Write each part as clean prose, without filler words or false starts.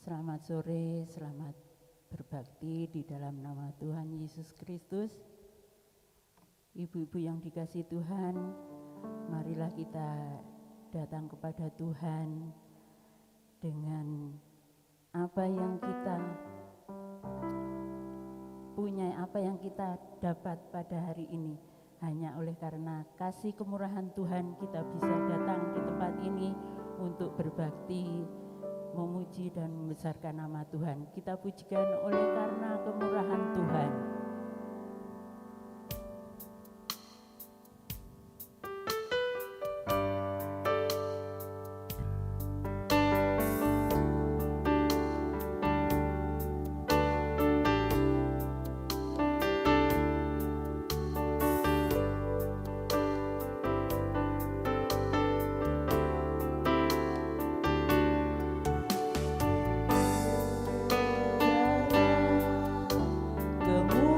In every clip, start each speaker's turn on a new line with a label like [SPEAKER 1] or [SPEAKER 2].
[SPEAKER 1] Selamat sore, selamat berbakti di dalam nama Tuhan Yesus Kristus. Ibu-ibu yang dikasihi Tuhan, marilah kita datang kepada Tuhan dengan apa yang kita punya, apa yang kita dapat pada hari ini. Hanya oleh karena kasih kemurahan Tuhan kita bisa datang di tempat ini untuk berbakti, memuji dan membesarkan nama Tuhan. Kita pujikan oleh karena kemurahan Tuhan. Kemurahan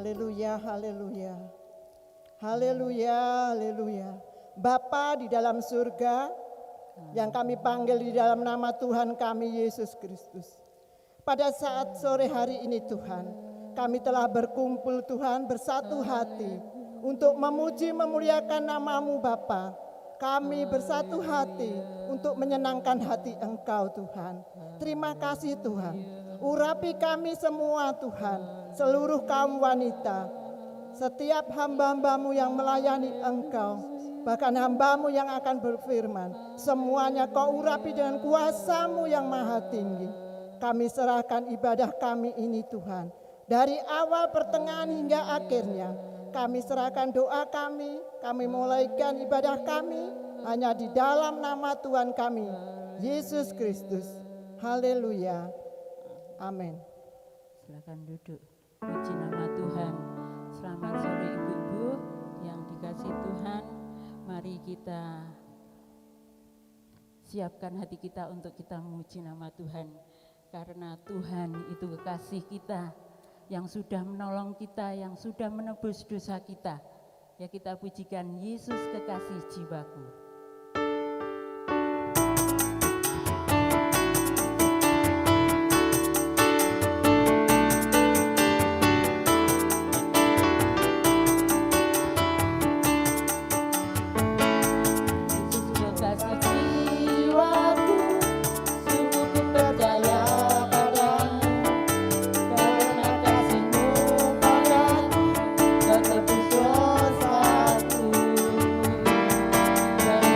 [SPEAKER 2] Haleluya, haleluya. Haleluya, haleluya. Bapa di dalam surga, yang kami panggil di dalam nama Tuhan kami Yesus Kristus. Pada saat sore hari ini Tuhan, kami telah berkumpul Tuhan bersatu hati untuk memuji memuliakan nama-Mu Bapa. Kami bersatu hati untuk menyenangkan hati Engkau Tuhan. Terima kasih Tuhan. Urapi kami semua Tuhan, seluruh kaum wanita, setiap hamba-hamba-Mu yang melayani Engkau, bahkan hamba-Mu yang akan berfirman, semuanya Kau urapi dengan kuasa-Mu yang maha tinggi. Kami serahkan ibadah kami ini Tuhan, dari awal pertengahan hingga akhirnya. Kami serahkan doa kami mulaikan ibadah kami hanya di dalam nama Tuhan kami, Yesus Kristus. Haleluya. Amin.
[SPEAKER 1] Silakan duduk. Puji nama Tuhan. Selamat sore ibu-ibu yang dikasihi Tuhan. Mari kita siapkan hati kita untuk kita memuji nama Tuhan. Karena Tuhan itu kekasih kita, yang sudah menolong kita, yang sudah menebus dosa kita. Ya, kita pujikan Yesus kekasih jiwaku.
[SPEAKER 2] Kau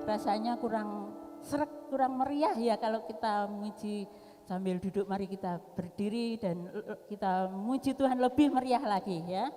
[SPEAKER 1] rasanya kurang sreg, kurang meriah ya kalau kita memuji sambil duduk. Mari kita berdiri dan kita memuji Tuhan lebih meriah lagi ya.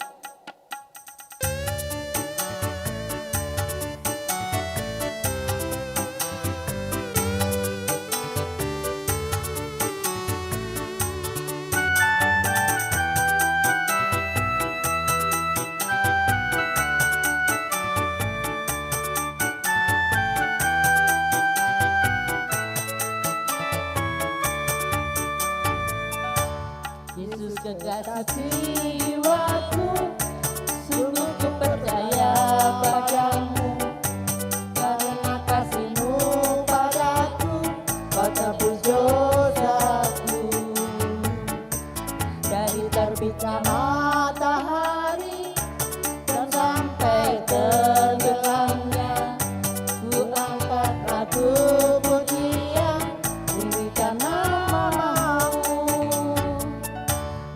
[SPEAKER 1] Yesus kekasih jiwaku, sungguh ku percaya padamu, karena kasih-Mu padaku, Kau tebus dosaku. Dari terbitnya matahari dan sampai tenggelamnya, ku angkat lagu pujian, tinggikan nama-Mu.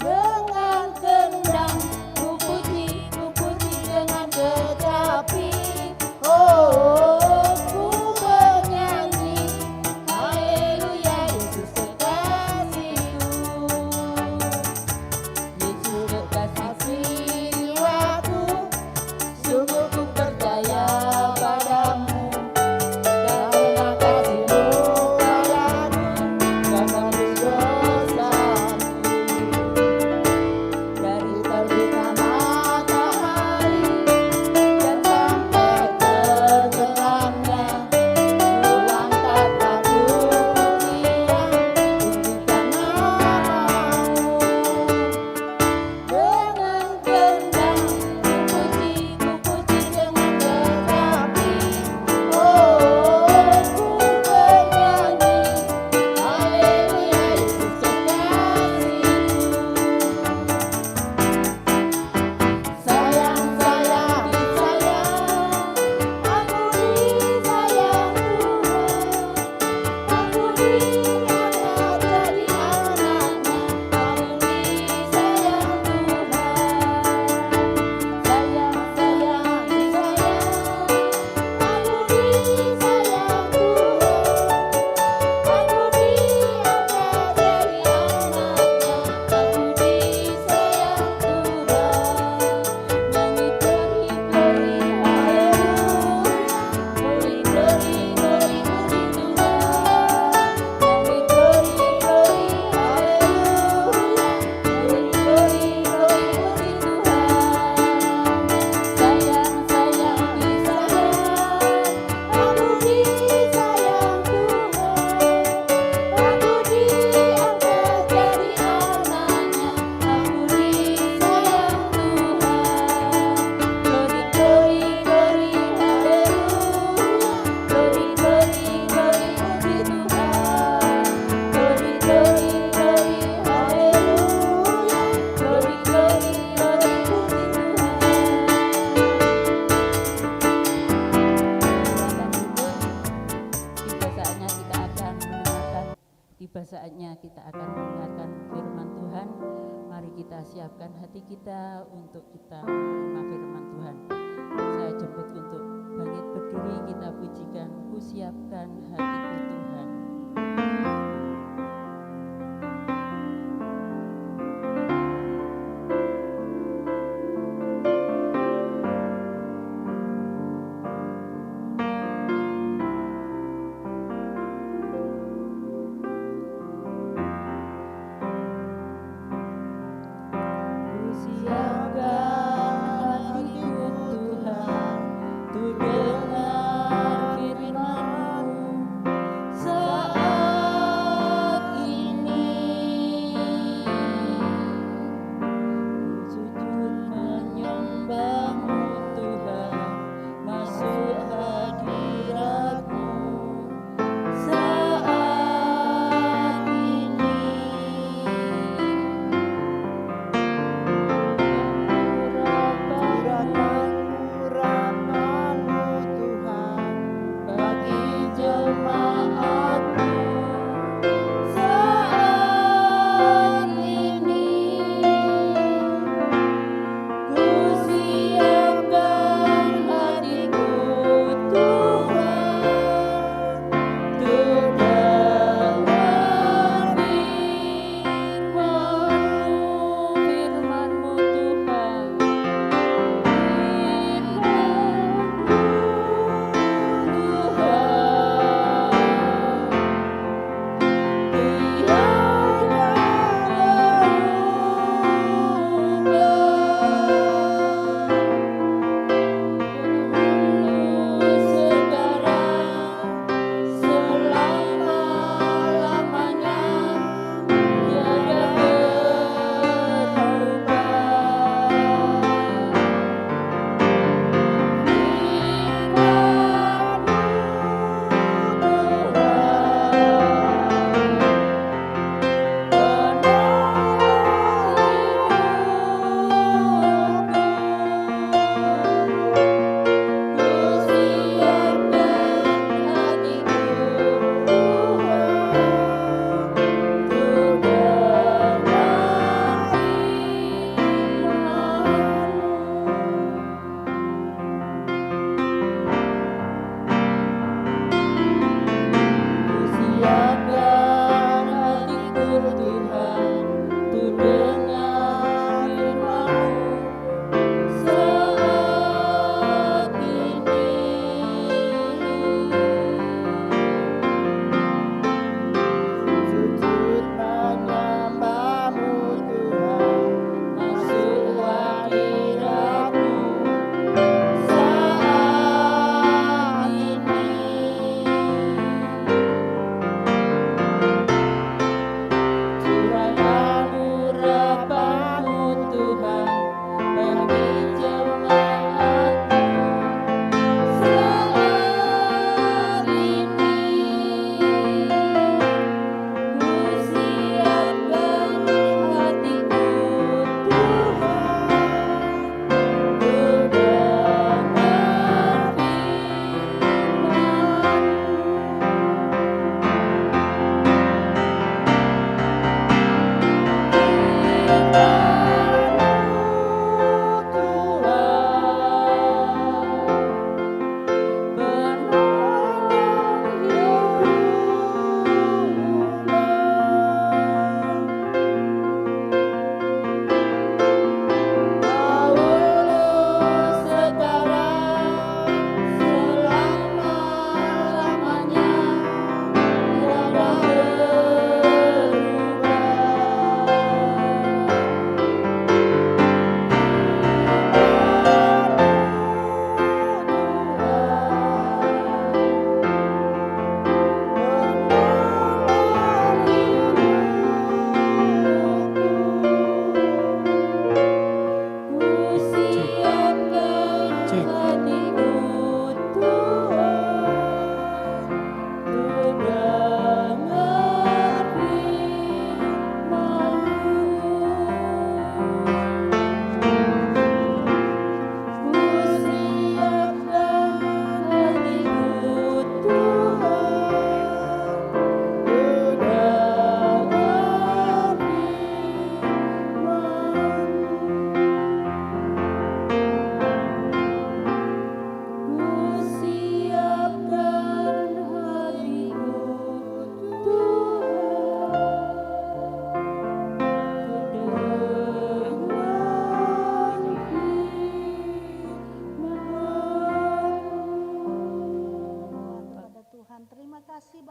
[SPEAKER 1] Dengan kendang ku puji dengan kecapi. Oh, ku bernyanyi, haleluya, Yesus kekasihku. Yesus kekasih jiwaku, sungguh ku percaya padamu, karena kasih-Mu padaku, Kau tebus dosaku. Dari terbitnya matahari dan sampai tenggelamnya, ku angkat lagu pujian, tinggikan nama-Mu. Dengan kendang ku puji dengan kecapi. Oh, ku bernyanyi, haleluya, Yesus kekasihku. Sayang, sayang, disayang, aku disayang Tuhan. Aku diangkat jadi anak-Nya, aku disayang Tuhan. Sayang, sayang, disayang, aku disayang Tuhan. Aku diangkat jadi anak-Nya, aku disayang Tuhan. Nyanyi glory, glory, haleluya. Glory, glory, glory, puji Tuhan. Nyanyi glory, glory, haleluya. Glory, glory, glory, puji Tuhan. Sayang, sayang, disayang, aku disayang Tuhan. Aku diangkat jadi anak-Nya, aku disayang Tuhan. Glory, glory, glory, haleluya. Glory, glory, glory, puji Tuhan. Glory, glory, glory, haleluya. Glory, glory, glory, puji Tuhan. Tiba saatnya kita akan mendengarkan firman Tuhan. Mari kita siapkan hati kita untuk kita menerima firman Tuhan. Saya jemput untuk bangkit berdiri, kita pujikan, ku siapkan hatiku Tuhan. Ku siapkan hatiku Tuhan, untuk dengar firman-Mu.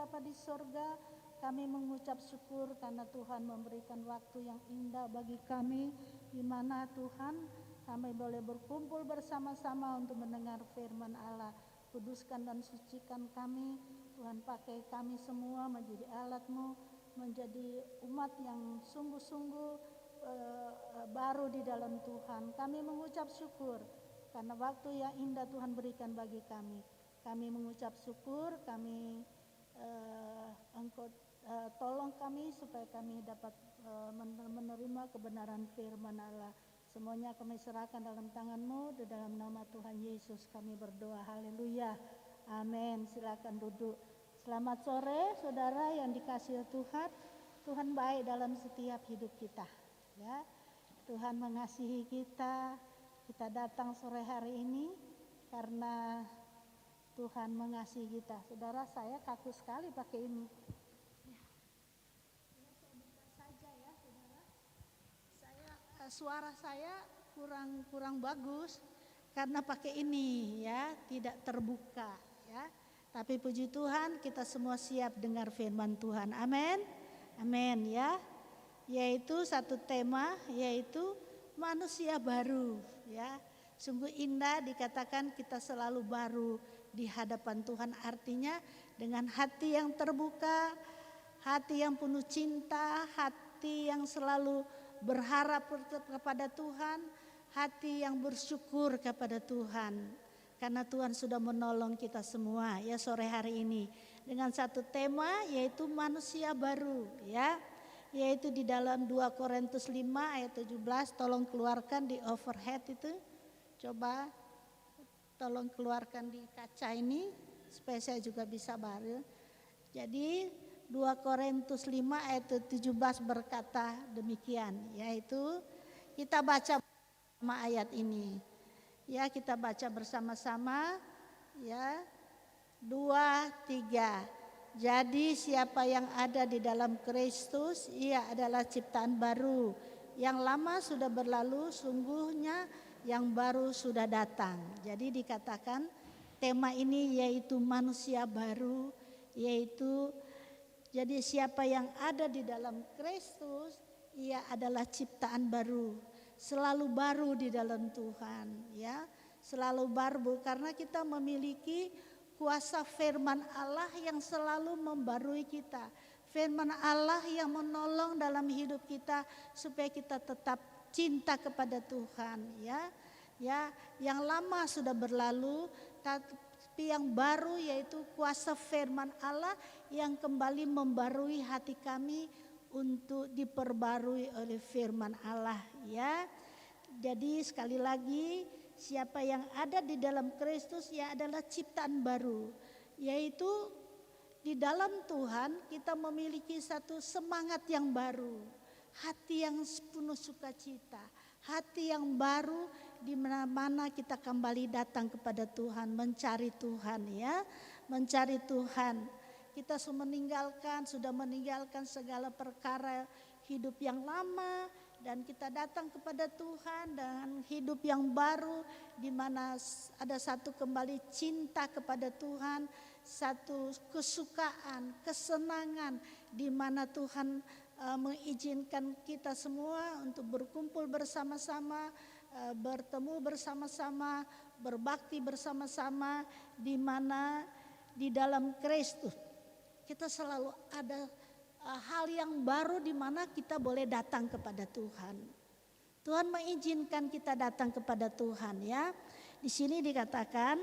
[SPEAKER 3] Bapa di sorga, kami mengucap syukur karena Tuhan memberikan waktu yang indah bagi kami, di mana Tuhan kami boleh berkumpul bersama-sama untuk mendengar firman Allah. Kuduskan dan sucikan kami, Tuhan, pakai kami semua menjadi alat-Mu, menjadi umat yang sungguh-sungguh baru di dalam Tuhan. Kami mengucap syukur karena waktu yang indah Tuhan berikan bagi kami. Kami mengucap syukur, kami Engkau tolong kami supaya kami dapat menerima kebenaran firman Allah. Semuanya kami serahkan dalam tangan-Mu, di dalam nama Tuhan Yesus kami berdoa. Haleluya. Amin. Silakan duduk. Selamat sore saudara yang dikasihi Tuhan. Tuhan baik dalam setiap hidup kita. Ya, Tuhan mengasihi kita. Kita datang sore hari ini karena Tuhan mengasihi kita. Saudara, saya kaku sekali pakai ini. Saja ya, saudara. Suara saya kurang bagus karena pakai ini ya, tidak terbuka ya. Tapi puji Tuhan, kita semua siap dengar firman Tuhan. Amin. Amin ya. Yaitu satu tema, yaitu manusia baru ya. Sungguh indah dikatakan kita selalu baru di hadapan Tuhan, artinya dengan hati yang terbuka, hati yang penuh cinta, hati yang selalu berharap kepada Tuhan, hati yang bersyukur kepada Tuhan. Karena Tuhan sudah menolong kita semua ya sore hari ini dengan satu tema, yaitu manusia baru ya. Yaitu di dalam 2 Korintus 5 ayat 17, tolong keluarkan di overhead itu. Coba tolong keluarkan di kaca ini supaya saya juga bisa baca. Jadi 2 Korintus 5 ayat 17 berkata demikian, yaitu kita baca bersama ayat ini. Ya, kita baca bersama-sama ya. 2, 3. Jadi siapa yang ada di dalam Kristus, ia adalah ciptaan baru. Yang lama sudah berlalu, sungguhnya yang baru sudah datang. Jadi dikatakan tema ini yaitu manusia baru, yaitu jadi siapa yang ada di dalam Kristus, ia adalah ciptaan baru. Selalu baru di dalam Tuhan ya. Selalu baru karena kita memiliki kuasa firman Allah yang selalu membarui kita. Firman Allah yang menolong dalam hidup kita supaya kita tetap cinta kepada Tuhan ya. Ya, yang lama sudah berlalu tapi yang baru yaitu kuasa firman Allah yang kembali membarui hati kami untuk diperbarui oleh firman Allah ya. Jadi sekali lagi, siapa yang ada di dalam Kristus ia adalah ciptaan baru, yaitu di dalam Tuhan kita memiliki satu semangat yang baru, hati yang penuh sukacita, hati yang baru di mana-mana kita kembali datang kepada Tuhan, mencari Tuhan ya, mencari Tuhan. Kita sudah meninggalkan segala perkara hidup yang lama dan kita datang kepada Tuhan dengan hidup yang baru di mana ada satu kembali cinta kepada Tuhan, satu kesukaan, kesenangan di mana Tuhan mengizinkan kita semua untuk berkumpul bersama-sama, bertemu bersama-sama, berbakti bersama-sama di mana di dalam Kristus kita selalu ada hal yang baru di mana kita boleh datang kepada Tuhan. Tuhan mengizinkan kita datang kepada Tuhan ya. Di sini dikatakan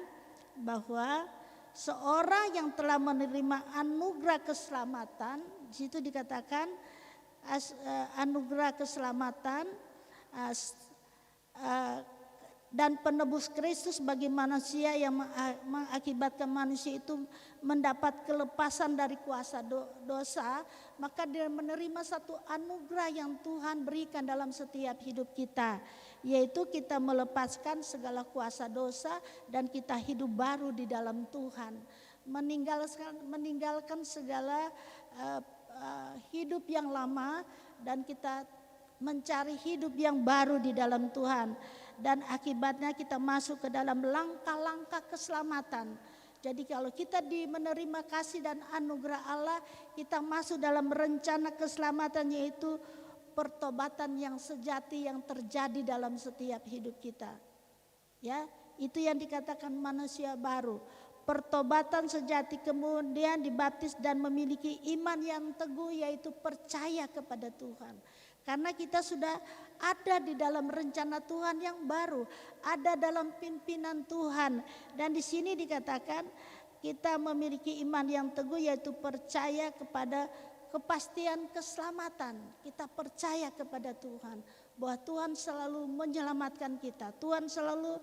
[SPEAKER 3] bahwa seorang yang telah menerima anugerah keselamatan, di situ dikatakan anugerah keselamatan dan penebus Kristus bagi manusia yang mengakibatkan manusia itu mendapat kelepasan dari kuasa dosa, maka dia menerima satu anugerah yang Tuhan berikan dalam setiap hidup kita, yaitu kita melepaskan segala kuasa dosa dan kita hidup baru di dalam Tuhan, meninggalkan segala hidup yang lama dan kita mencari hidup yang baru di dalam Tuhan. Dan akibatnya kita masuk ke dalam langkah-langkah keselamatan. Jadi kalau kita menerima kasih dan anugerah Allah, kita masuk dalam rencana keselamatan, yaitu pertobatan yang sejati yang terjadi dalam setiap hidup kita. Ya, itu yang dikatakan manusia baru. Pertobatan sejati, kemudian dibaptis dan memiliki iman yang teguh, yaitu percaya kepada Tuhan. Karena kita sudah ada di dalam rencana Tuhan yang baru, ada dalam pimpinan Tuhan. Dan di sini dikatakan kita memiliki iman yang teguh, yaitu percaya kepada kepastian keselamatan. Kita percaya kepada Tuhan bahwa Tuhan selalu menyelamatkan kita. Tuhan selalu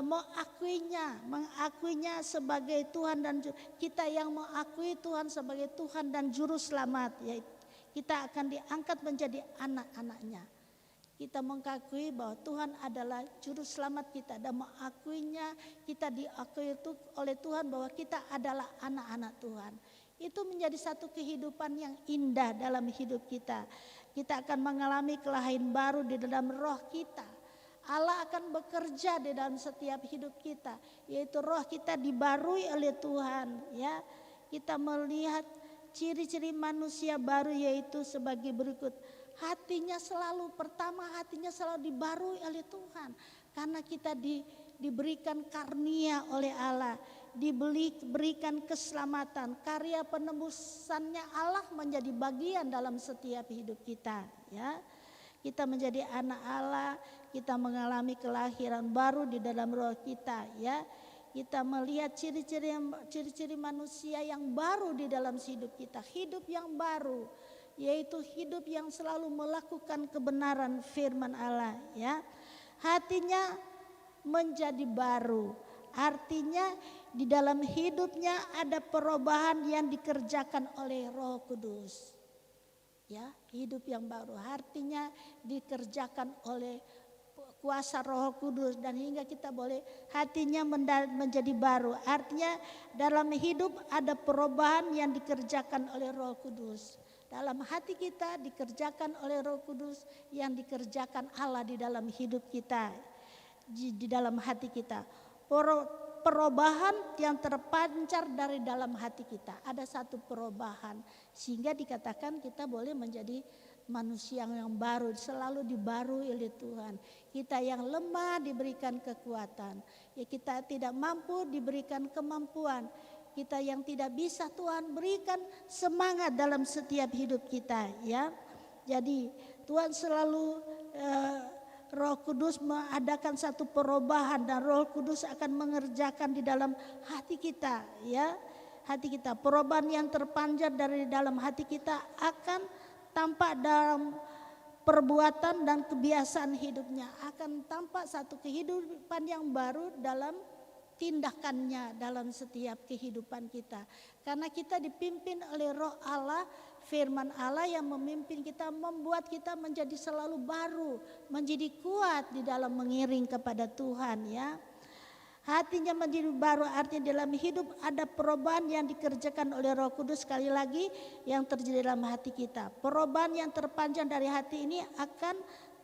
[SPEAKER 3] mengakuinya sebagai Tuhan, dan kita yang mengakui Tuhan sebagai Tuhan dan juru selamat, yaitu kita akan diangkat menjadi anak-anaknya. Kita mengakui bahwa Tuhan adalah juru selamat kita dan mengakuinya, kita diakui oleh Tuhan bahwa kita adalah anak-anak Tuhan. Itu menjadi satu kehidupan yang indah dalam hidup kita. Kita akan mengalami kelahiran baru di dalam roh kita. Allah akan bekerja di dalam setiap hidup kita, yaitu roh kita dibarui oleh Tuhan. Ya, kita melihat ciri-ciri manusia baru, yaitu sebagai berikut. Hatinya selalu dibarui oleh Tuhan, karena kita diberikan karunia oleh Allah, diberikan keselamatan, karya penebusannya Allah menjadi bagian dalam setiap hidup kita. Ya, kita menjadi anak Allah, kita mengalami kelahiran baru di dalam roh kita. Ya, kita melihat ciri-ciri manusia yang baru di dalam hidup kita, hidup yang baru, yaitu hidup yang selalu melakukan kebenaran firman Allah. Ya, hatinya menjadi baru, artinya di dalam hidupnya ada perubahan yang dikerjakan oleh Roh Kudus. Ya, hidup yang baru artinya dikerjakan oleh kuasa Roh Kudus, dan hingga kita boleh hatinya menjadi baru. Artinya dalam hidup ada perubahan yang dikerjakan oleh Roh Kudus. Dalam hati kita dikerjakan oleh Roh Kudus, yang dikerjakan Allah di dalam hidup kita, di dalam hati kita. Perubahan yang terpancar dari dalam hati kita. Ada satu perubahan sehingga dikatakan kita boleh menjadi manusia yang baru, selalu dibarui oleh Tuhan. Kita yang lemah diberikan kekuatan. Ya, kita tidak mampu diberikan kemampuan. Kita yang tidak bisa, Tuhan berikan semangat dalam setiap hidup kita. Ya, jadi Tuhan selalu Roh Kudus mengadakan satu perubahan, dan Roh Kudus akan mengerjakan di dalam hati kita. Ya, hati kita, perubahan yang terpancar dari dalam hati kita akan tampak dalam perbuatan dan kebiasaan hidupnya, akan tampak satu kehidupan yang baru dalam tindakannya dalam setiap kehidupan kita. Karena kita dipimpin oleh Roh Allah, firman Allah yang memimpin kita, membuat kita menjadi selalu baru, menjadi kuat di dalam mengiring kepada Tuhan. Ya, hatinya menjadi baru artinya dalam hidup ada perubahan yang dikerjakan oleh Roh Kudus, sekali lagi yang terjadi dalam hati kita. Perubahan yang terpanjang dari hati ini akan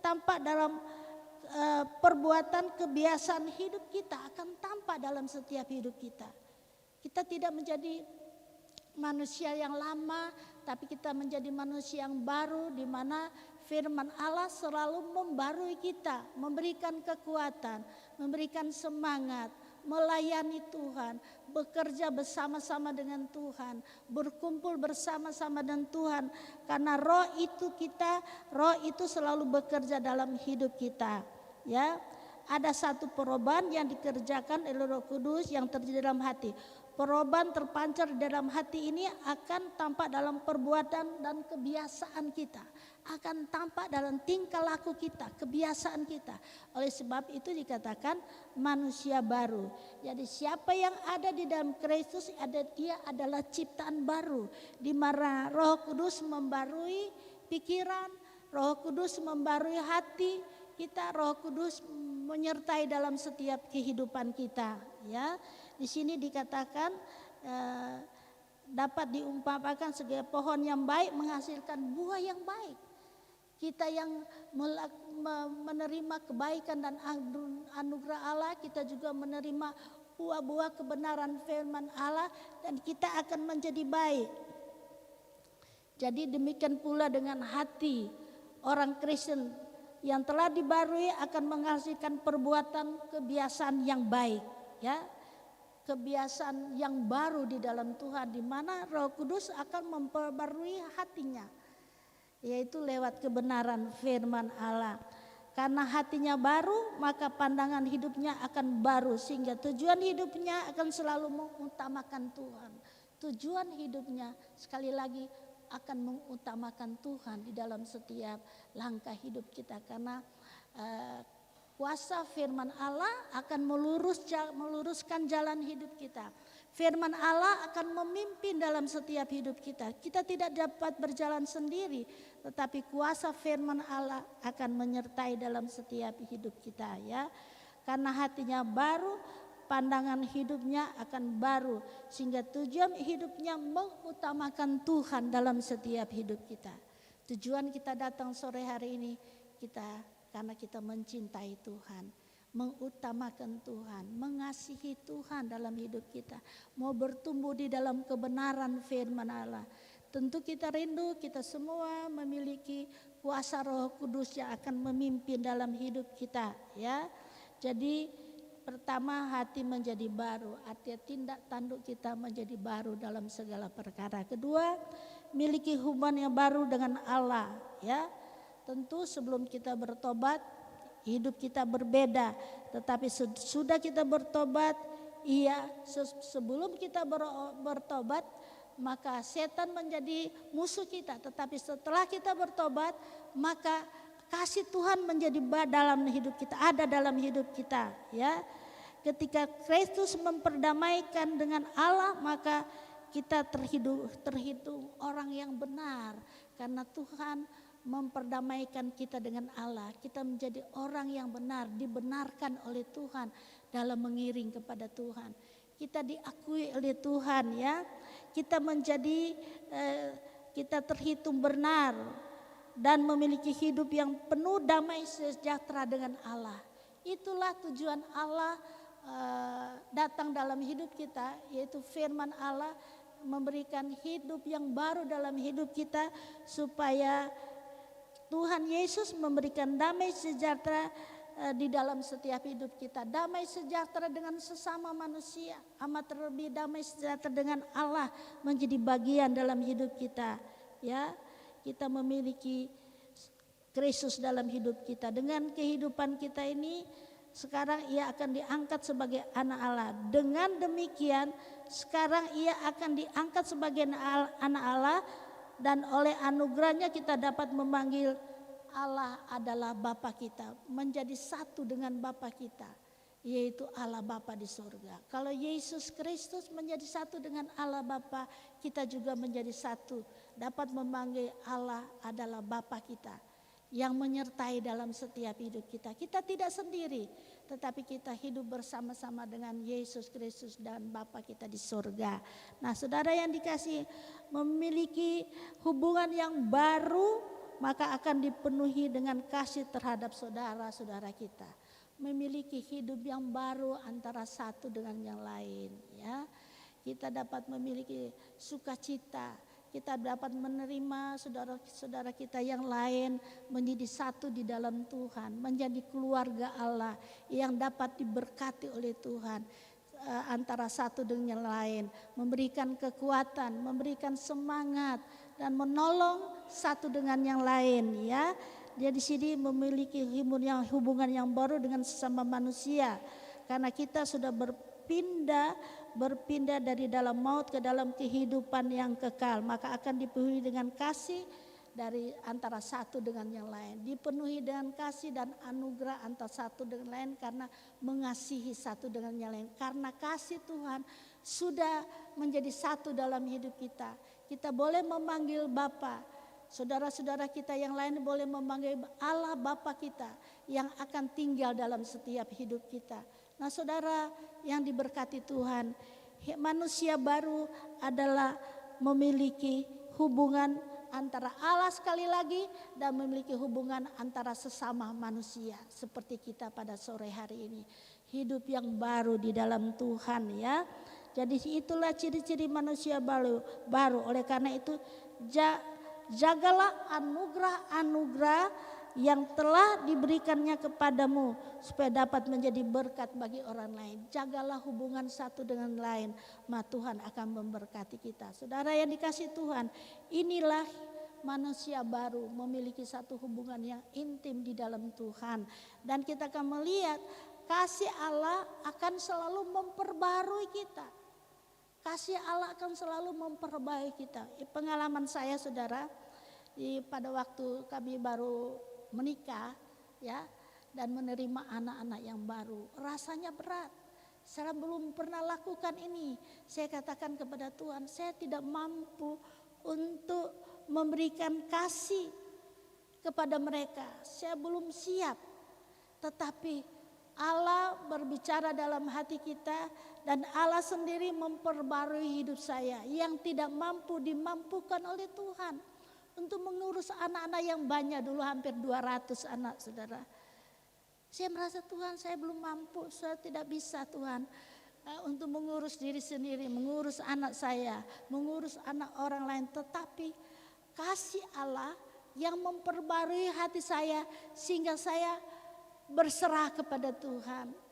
[SPEAKER 3] tampak dalam perbuatan, kebiasaan hidup kita, akan tampak dalam setiap hidup kita. Kita tidak menjadi manusia yang lama, tapi kita menjadi manusia yang baru, di mana firman Allah selalu membarui kita, memberikan kekuatan, memberikan semangat, melayani Tuhan, bekerja bersama-sama dengan Tuhan, berkumpul bersama-sama dengan Tuhan. Karena roh itu selalu bekerja dalam hidup kita. Ya, ada satu perubahan yang dikerjakan oleh Roh Kudus yang terjadi dalam hati. Perubahan terpancar dalam hati ini akan tampak dalam perbuatan dan kebiasaan kita, akan tampak dalam tingkah laku kita, kebiasaan kita. Oleh sebab itu dikatakan manusia baru. Jadi siapa yang ada di dalam Kristus, dia adalah ciptaan baru, di mana Roh Kudus membarui pikiran, Roh Kudus membarui hati kita, Roh Kudus menyertai dalam setiap kehidupan kita. Ya, di sini dikatakan dapat diumpamakan sebagai pohon yang baik menghasilkan buah yang baik. Kita yang menerima kebaikan dan anugerah Allah, kita juga menerima buah-buah kebenaran firman Allah dan kita akan menjadi baik. Jadi demikian pula dengan hati orang Kristen yang telah dibarui akan menghasilkan perbuatan kebiasaan yang baik, ya. Kebiasaan yang baru di dalam Tuhan, di mana Roh Kudus akan memperbarui hatinya, yaitu lewat kebenaran firman Allah. Karena hatinya baru, maka pandangan hidupnya akan baru, sehingga tujuan hidupnya akan selalu mengutamakan Tuhan. Tujuan hidupnya sekali lagi akan mengutamakan Tuhan di dalam setiap langkah hidup kita, karena kuasa firman Allah akan meluruskan jalan hidup kita. Firman Allah akan memimpin dalam setiap hidup kita. Kita tidak dapat berjalan sendiri, tetapi kuasa firman Allah akan menyertai dalam setiap hidup kita, ya. Karena hatinya baru, pandangan hidupnya akan baru, sehingga tujuan hidupnya mengutamakan Tuhan dalam setiap hidup kita. Tujuan kita datang sore hari ini karena kita mencintai Tuhan, mengutamakan Tuhan, mengasihi Tuhan dalam hidup kita, mau bertumbuh di dalam kebenaran firman Allah. Tentu kita rindu kita semua memiliki kuasa Roh Kudus yang akan memimpin dalam hidup kita, ya. Jadi pertama, hati menjadi baru, artinya tindak tanduk kita menjadi baru dalam segala perkara. Kedua, miliki hubungan yang baru dengan Allah, ya. Tentu sebelum kita bertobat, hidup kita berbeda. Tetapi sudah kita bertobat, sebelum kita bertobat, maka setan menjadi musuh kita. Tetapi setelah kita bertobat, maka kasih Tuhan menjadi dalam hidup kita, ada dalam hidup kita, ya. Ketika Kristus memperdamaikan dengan Allah, maka kita terhitung orang yang benar, karena Tuhan memperdamaikan kita dengan Allah. Kita menjadi orang yang benar, dibenarkan oleh Tuhan dalam mengiring kepada Tuhan. Kita diakui oleh Tuhan, ya. Kita kita terhitung benar dan memiliki hidup yang penuh damai sejahtera dengan Allah. Itulah tujuan Allah datang dalam hidup kita, yaitu firman Allah memberikan hidup yang baru dalam hidup kita, supaya Tuhan Yesus memberikan damai sejahtera di dalam setiap hidup kita. Damai sejahtera dengan sesama manusia, amat terlebih damai sejahtera dengan Allah menjadi bagian dalam hidup kita, ya. Kita memiliki Kristus dalam hidup kita. Dengan kehidupan kita ini, sekarang ia akan diangkat sebagai anak Allah. Dengan demikian, sekarang ia akan diangkat sebagai anak Allah, dan oleh anugerahnya kita dapat memanggil Allah adalah Bapa kita, menjadi satu dengan Bapa kita, yaitu Allah Bapa di surga. Kalau Yesus Kristus menjadi satu dengan Allah Bapa, kita juga menjadi satu, dapat memanggil Allah adalah Bapa kita yang menyertai dalam setiap hidup kita. Kita tidak sendiri, tetapi kita hidup bersama-sama dengan Yesus Kristus dan Bapa kita di surga. Nah, saudara yang dikasihi, memiliki hubungan yang baru, maka akan dipenuhi dengan kasih terhadap saudara-saudara kita. Memiliki hidup yang baru antara satu dengan yang lain, ya. Kita dapat memiliki sukacita, kita dapat menerima saudara-saudara kita yang lain menjadi satu di dalam Tuhan, menjadi keluarga Allah yang dapat diberkati oleh Tuhan, antara satu dengan yang lain, memberikan kekuatan, memberikan semangat, dan menolong satu dengan yang lain, ya. Dia di sini memiliki hubungan yang baru dengan sesama manusia, karena kita sudah berpindah dari dalam maut ke dalam kehidupan yang kekal, maka akan dipenuhi dengan kasih dari antara satu dengan yang lain, dipenuhi dengan kasih dan anugerah antara satu dengan lain, karena mengasihi satu dengan yang lain. Karena kasih Tuhan sudah menjadi satu dalam hidup kita. Kita boleh memanggil Bapa. Saudara-saudara kita yang lain boleh memanggil Allah Bapa kita yang akan tinggal dalam setiap hidup kita. Nah, saudara yang diberkati Tuhan, manusia baru adalah memiliki hubungan antara Allah sekali lagi dan memiliki hubungan antara sesama manusia seperti kita pada sore hari ini. hidup yang baru di dalam Tuhan ya. Jadi itulah ciri-ciri manusia baru. Oleh karena itu jagalah anugerah-anugerah yang telah diberikannya kepadamu supaya dapat menjadi berkat bagi orang lain. Jagalah hubungan satu dengan lain, maka Tuhan akan memberkati kita. Saudara yang dikasihi Tuhan, inilah manusia baru memiliki satu hubungan yang intim di dalam Tuhan. Dan kita akan melihat kasih Allah akan selalu memperbarui kita. Kasih Allah akan selalu memperbaiki kita. Pengalaman saya saudara, pada waktu kami baru menikah ya, dan menerima anak-anak yang baru, rasanya berat. Saya belum pernah lakukan ini. Saya katakan kepada Tuhan, saya tidak mampu untuk memberikan kasih kepada mereka. Saya belum siap. Tetapi Allah berbicara dalam hati kita, dan Allah sendiri memperbarui hidup saya yang tidak mampu dimampukan oleh Tuhan untuk mengurus anak-anak yang banyak, dulu hampir 200 anak saudara. Saya merasa Tuhan saya belum mampu, saya tidak bisa Tuhan untuk mengurus diri sendiri, mengurus anak saya, mengurus anak orang lain. Tetapi kasih Allah yang memperbarui hati saya sehingga saya berserah kepada Tuhan.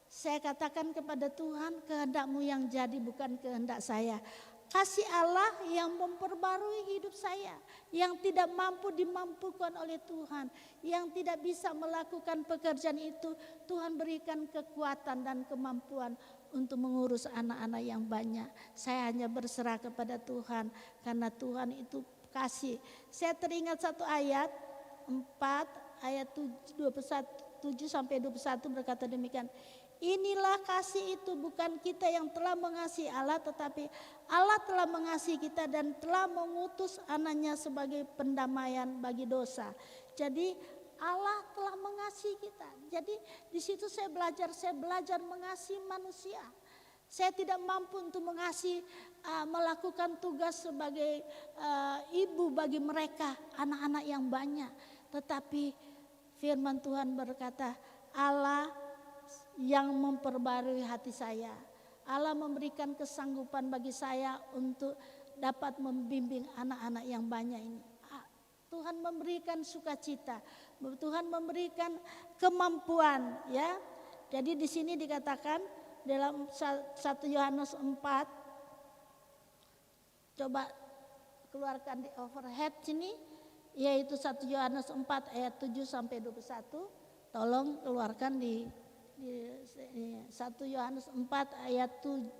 [SPEAKER 3] Saya katakan kepada Tuhan, kehendak-Mu yang jadi bukan kehendak saya. Kasih Allah yang memperbarui hidup saya, yang tidak mampu dimampukan oleh Tuhan, yang tidak bisa melakukan pekerjaan itu, Tuhan berikan kekuatan dan kemampuan untuk mengurus anak-anak yang banyak. Saya hanya berserah kepada Tuhan karena Tuhan itu kasih. Saya teringat satu ayat 4 ayat 7 sampai 21 berkata demikian. Inilah kasih itu, bukan kita yang telah mengasihi Allah, tetapi Allah telah mengasihi kita dan telah mengutus anaknya sebagai pendamaian bagi dosa. Jadi Allah telah mengasihi kita. Jadi di situ saya belajar mengasihi manusia. Saya tidak mampu untuk mengasihi, melakukan tugas sebagai ibu bagi mereka, anak-anak yang banyak. Tetapi firman Tuhan berkata, Allah yang memperbarui hati saya. Allah memberikan kesanggupan bagi saya untuk dapat membimbing anak-anak yang banyak ini. Tuhan memberikan sukacita, Tuhan memberikan kemampuan ya. Jadi di sini dikatakan dalam 1 Yohanes 4, coba keluarkan di overhead sini, yaitu 1 Yohanes 4 ayat 7 sampai 21. Tolong keluarkan di 1 Yohanes 4 ayat 7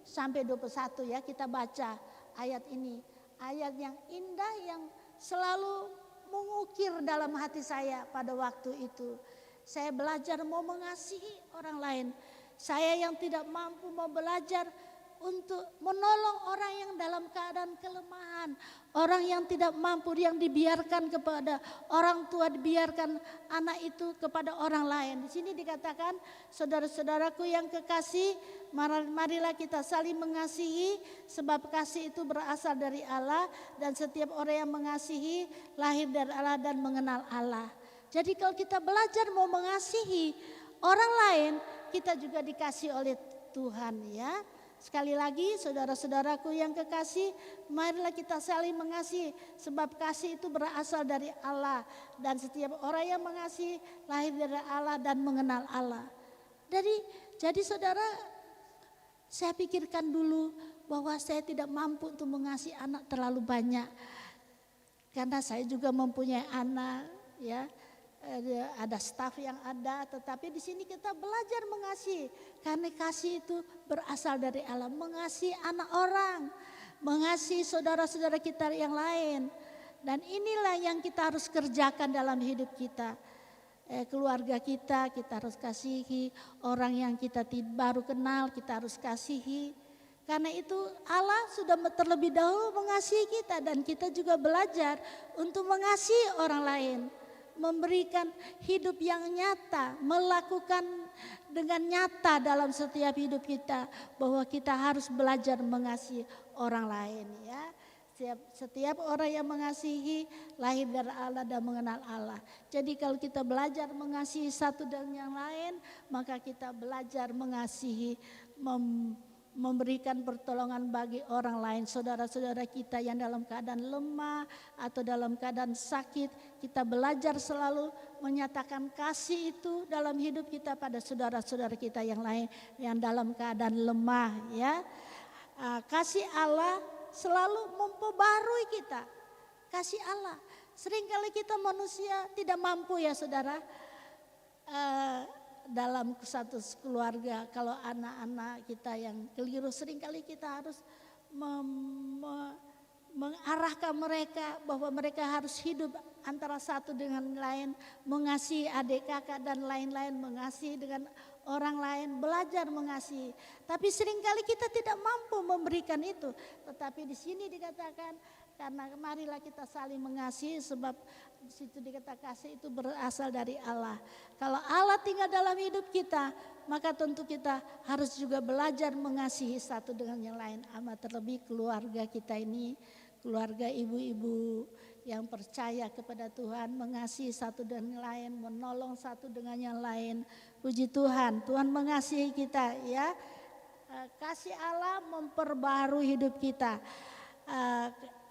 [SPEAKER 3] sampai 21 ya, kita baca ayat ini. Ayat yang indah yang selalu mengukir dalam hati saya pada waktu itu. Saya belajar mau mengasihi orang lain. Saya yang tidak mampu mau belajar untuk menolong orang yang dalam keadaan kelemahan, orang yang tidak mampu, yang dibiarkan kepada orang tua, dibiarkan anak itu kepada orang lain. Di sini dikatakan, saudara-saudaraku yang kekasih, marilah kita saling mengasihi, sebab kasih itu berasal dari Allah, dan setiap orang yang mengasihi lahir dari Allah dan mengenal Allah. Jadi kalau kita belajar mau mengasihi orang lain, kita juga dikasih oleh Tuhan ya. Sekali lagi saudara-saudaraku yang kekasih, marilah kita saling mengasihi, sebab kasih itu berasal dari Allah, dan setiap orang yang mengasihi lahir dari Allah dan mengenal Allah. Jadi saudara, saya pikirkan dulu bahwa saya tidak mampu untuk mengasihi anak terlalu banyak, karena saya juga mempunyai anak ya. Ada staf yang ada, tetapi di sini kita belajar mengasihi, karena kasih itu berasal dari Allah. Mengasihi anak orang, mengasihi saudara-saudara kita yang lain, dan inilah yang kita harus kerjakan dalam hidup kita. Keluarga kita harus kasihi, orang yang kita baru kenal kita harus kasihi. Karena itu Allah sudah terlebih dahulu mengasihi kita, dan kita juga belajar untuk mengasihi orang lain. Memberikan hidup yang nyata, melakukan dengan nyata dalam setiap hidup kita, bahwa kita harus belajar mengasihi orang lain ya. Setiap orang yang mengasihi lahir dari Allah dan mengenal Allah. Jadi kalau kita belajar mengasihi satu dan yang lain, maka kita belajar mengasihi, memberikan pertolongan bagi orang lain. Saudara-saudara kita yang dalam keadaan lemah atau dalam keadaan sakit, kita belajar selalu menyatakan kasih itu dalam hidup kita pada saudara-saudara kita yang lain yang dalam keadaan lemah, ya. Kasih Allah selalu memperbarui kita. Kasih Allah. Seringkali kita manusia tidak mampu, ya saudara. Dalam satu keluarga, kalau anak-anak kita yang keliru, seringkali kita harus mengarahkan mereka bahwa mereka harus hidup antara satu dengan lain, mengasihi adik kakak dan lain-lain, mengasihi dengan orang lain, belajar mengasihi. Tapi seringkali kita tidak mampu memberikan itu. Tetapi di sini dikatakan, karena marilah kita saling mengasihi, sebab di situ dikatakan kasih itu berasal dari Allah. Kalau Allah tinggal dalam hidup kita, maka tentu kita harus juga belajar mengasihi satu dengan yang lain. Amat terlebih keluarga kita ini, keluarga ibu-ibu yang percaya kepada Tuhan, mengasihi satu dengan yang lain, menolong satu dengan yang lain. Puji Tuhan, Tuhan mengasihi kita, ya. Kasih Allah memperbarui hidup kita.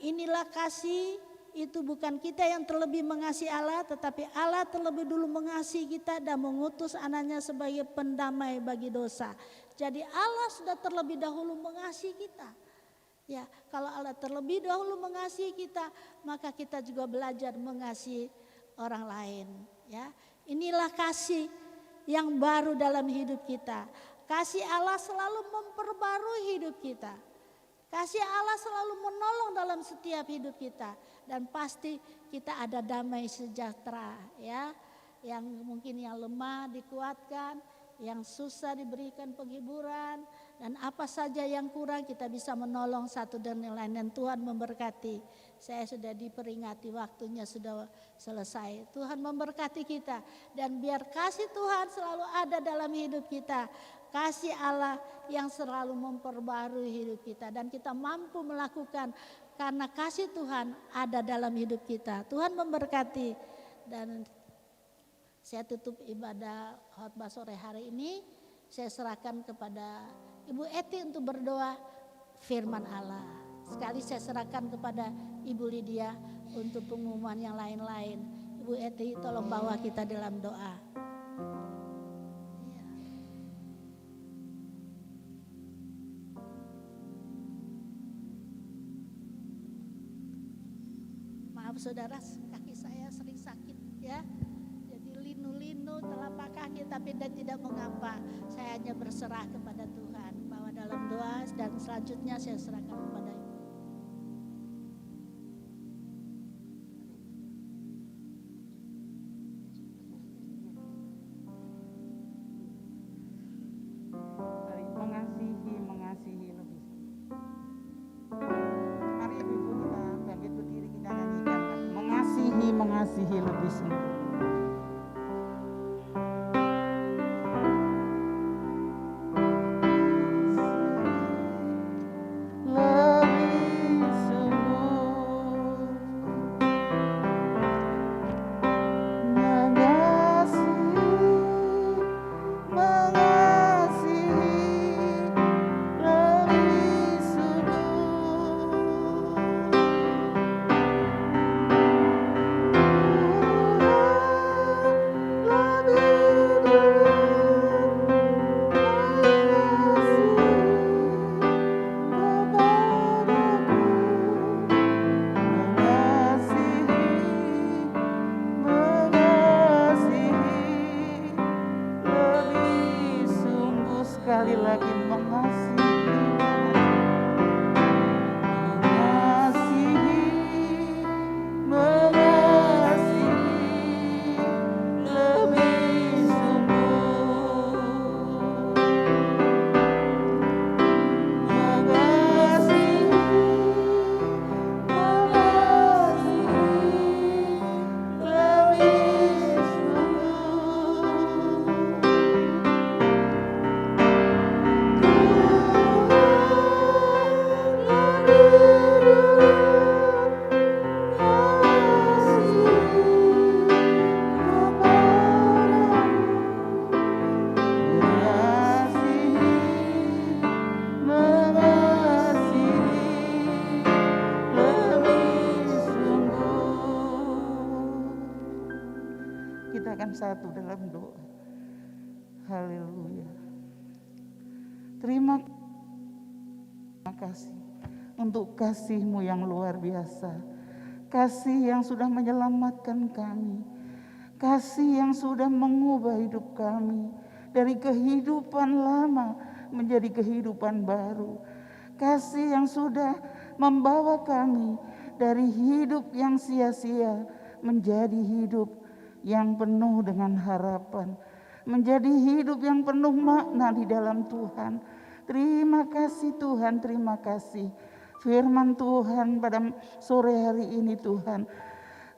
[SPEAKER 3] Inilah kasih, itu bukan kita yang terlebih mengasihi Allah, tetapi Allah terlebih dulu mengasihi kita dan mengutus anaknya sebagai pendamai bagi dosa. Jadi Allah sudah terlebih dahulu mengasihi kita. Ya, kalau Allah terlebih dahulu mengasihi kita, maka kita juga belajar mengasihi orang lain, ya. Inilah kasih yang baru dalam hidup kita. Kasih Allah selalu memperbarui hidup kita. Kasih Allah selalu menolong dalam setiap hidup kita, dan pasti kita ada damai sejahtera, ya. Yang mungkin yang lemah dikuatkan, yang susah diberikan penghiburan, dan apa saja yang kurang kita bisa menolong satu dan yang lain, dan Tuhan memberkati. Saya sudah diperingati waktunya sudah selesai. Tuhan memberkati kita, dan biar kasih Tuhan selalu ada dalam hidup kita. Kasih Allah yang selalu memperbarui hidup kita, dan kita mampu melakukan karena kasih Tuhan ada dalam hidup kita. Tuhan memberkati, dan saya tutup ibadah khotbah sore hari ini. Saya serahkan kepada Ibu Eti untuk berdoa firman Allah. Sekali saya serahkan kepada Ibu Lydia untuk pengumuman yang lain-lain. Ibu Eti, tolong bawa kita dalam doa. Maaf saudara, kaki saya sering sakit, ya. Linu-linu telapak kaki, tapi tidak mengapa. Saya hanya berserah kepada Tuhan. Bawa dalam doa, dan selanjutnya saya serahkan kepada Ibu.
[SPEAKER 4] Mengasihi lebih. Mari ibu kita bangkit berdiri, kita nyanyikan mengasihi lebih sungguh.
[SPEAKER 5] Oh
[SPEAKER 4] dijadikan satu dalam doa. Haleluya. Terima kasih untuk kasih-Mu yang luar biasa. Kasih yang sudah menyelamatkan kami. Kasih yang sudah mengubah hidup kami dari kehidupan lama menjadi kehidupan baru. Kasih yang sudah membawa kami dari hidup yang sia-sia menjadi hidup yang penuh dengan harapan, menjadi hidup yang penuh makna di dalam Tuhan. Terima kasih Tuhan, terima kasih. Firman Tuhan pada sore hari ini Tuhan,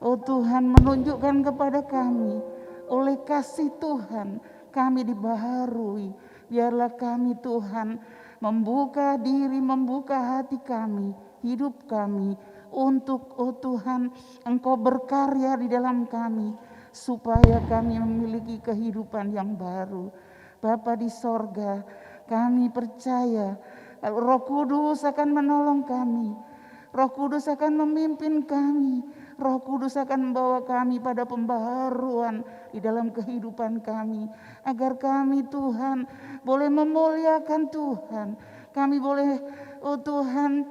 [SPEAKER 4] oh Tuhan, menunjukkan kepada kami, oleh kasih Tuhan kami dibaharui. Biarlah kami Tuhan membuka diri, membuka hati kami, hidup kami untuk, oh Tuhan, Engkau berkarya di dalam kami supaya kami memiliki kehidupan yang baru. Bapa di sorga, kami percaya Roh Kudus akan menolong kami. Roh Kudus akan memimpin kami. Roh Kudus akan membawa kami pada pembaharuan di dalam kehidupan kami. Agar kami Tuhan boleh memuliakan Tuhan. Kami boleh, oh Tuhan,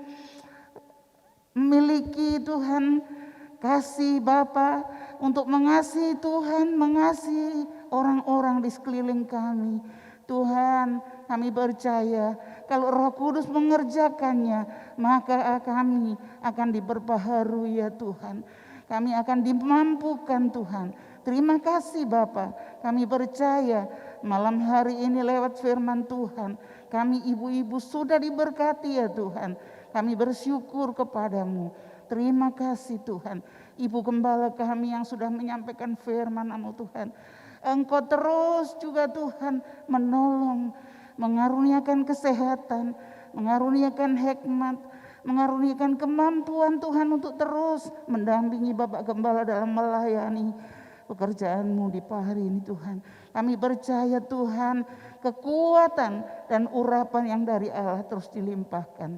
[SPEAKER 4] memiliki Tuhan kasih Bapa untuk mengasihi Tuhan, mengasihi orang-orang di sekeliling kami. Tuhan, kami percaya kalau Roh Kudus mengerjakannya, maka kami akan diperbaharui ya Tuhan. Kami akan dimampukan Tuhan. Terima kasih Bapa. Kami percaya malam hari ini lewat firman Tuhan, kami ibu-ibu sudah diberkati ya Tuhan. Kami bersyukur kepadamu. Terima kasih Tuhan. Ibu Gembala kami yang sudah menyampaikan firman-Mu Tuhan. Engkau terus juga Tuhan menolong, mengaruniakan kesehatan, mengaruniakan hikmat, mengaruniakan kemampuan Tuhan untuk terus mendampingi Bapak Gembala dalam melayani pekerjaan-Mu di hari ini Tuhan. Kami percaya Tuhan, kekuatan dan urapan yang dari Allah terus dilimpahkan.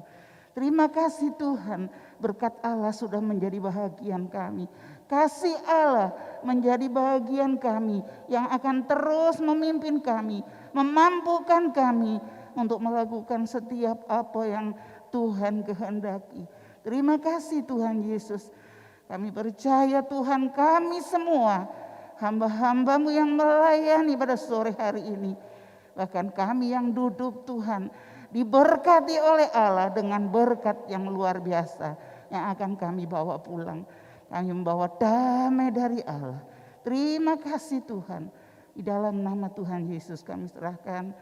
[SPEAKER 4] Terima kasih Tuhan, berkat Allah sudah menjadi bahagian kami. Kasih Allah menjadi bahagian kami yang akan terus memimpin kami, memampukan kami untuk melakukan setiap apa yang Tuhan kehendaki. Terima kasih Tuhan Yesus. Kami percaya Tuhan, kami semua hamba-hamba-Mu yang melayani pada sore hari ini, bahkan kami yang duduk Tuhan, diberkati oleh Allah dengan berkat yang luar biasa yang akan kami bawa pulang. Kami membawa damai dari Allah. Terima kasih Tuhan. Di dalam nama Tuhan Yesus kami serahkan.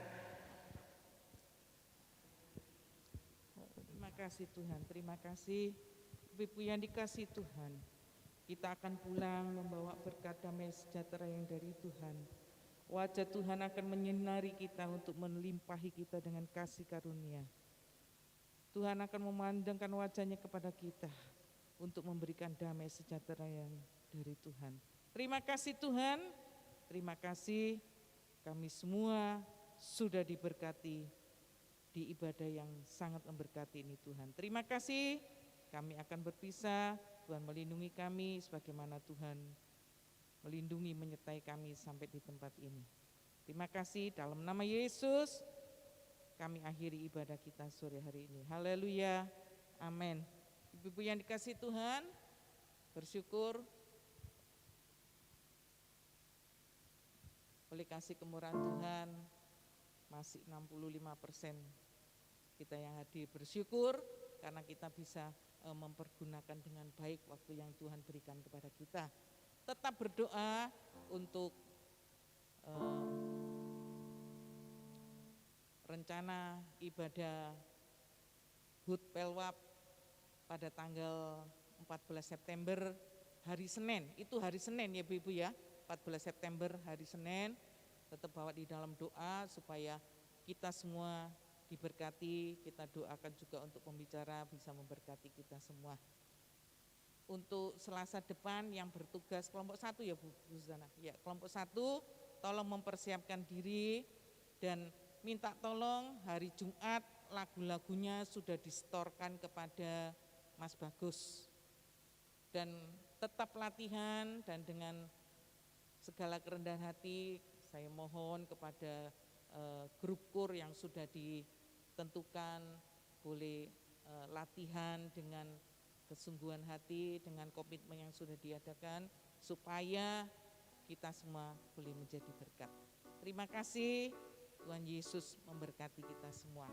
[SPEAKER 5] Terima kasih Tuhan, terima kasih Ibu yang dikasih Tuhan. Kita akan pulang membawa berkat damai sejahtera yang dari Tuhan. Wajah Tuhan akan menyinari kita untuk melimpahi kita dengan kasih karunia. Tuhan akan memandangkan wajahnya kepada kita untuk memberikan damai sejahtera yang dari Tuhan. Terima kasih Tuhan, terima kasih kami semua sudah diberkati di ibadah yang sangat memberkati ini Tuhan. Terima kasih, kami akan berpisah, Tuhan melindungi kami sebagaimana Tuhan melindungi menyertai kami sampai di tempat ini. Terima kasih, dalam nama Yesus kami akhiri ibadah kita sore hari ini. Haleluya, amin. Ibu-ibu yang dikasih Tuhan, bersyukur oleh kasih kemurahan Tuhan masih 65% kita yang hadir. Bersyukur karena kita bisa mempergunakan dengan baik waktu yang Tuhan berikan kepada kita. Tetap berdoa untuk rencana ibadah HUT Pelwap pada tanggal 14 September hari Senin. Itu hari Senin ya Ibu ya, 14 September hari Senin. Tetap bawa di dalam doa supaya kita semua diberkati. Kita doakan juga untuk pembicara bisa memberkati kita semua. Untuk Selasa depan yang bertugas kelompok 1 ya Bu Zana. Ya, kelompok 1 tolong mempersiapkan diri dan minta tolong hari Jumat lagu-lagunya sudah disetorkan kepada Mas Bagus. Dan tetap latihan dan dengan segala kerendahan hati saya mohon kepada grup kur yang sudah ditentukan, boleh latihan dengan kesungguhan hati, dengan komitmen yang sudah diadakan, supaya kita semua boleh menjadi berkat. Terima kasih, Tuhan Yesus memberkati kita semua.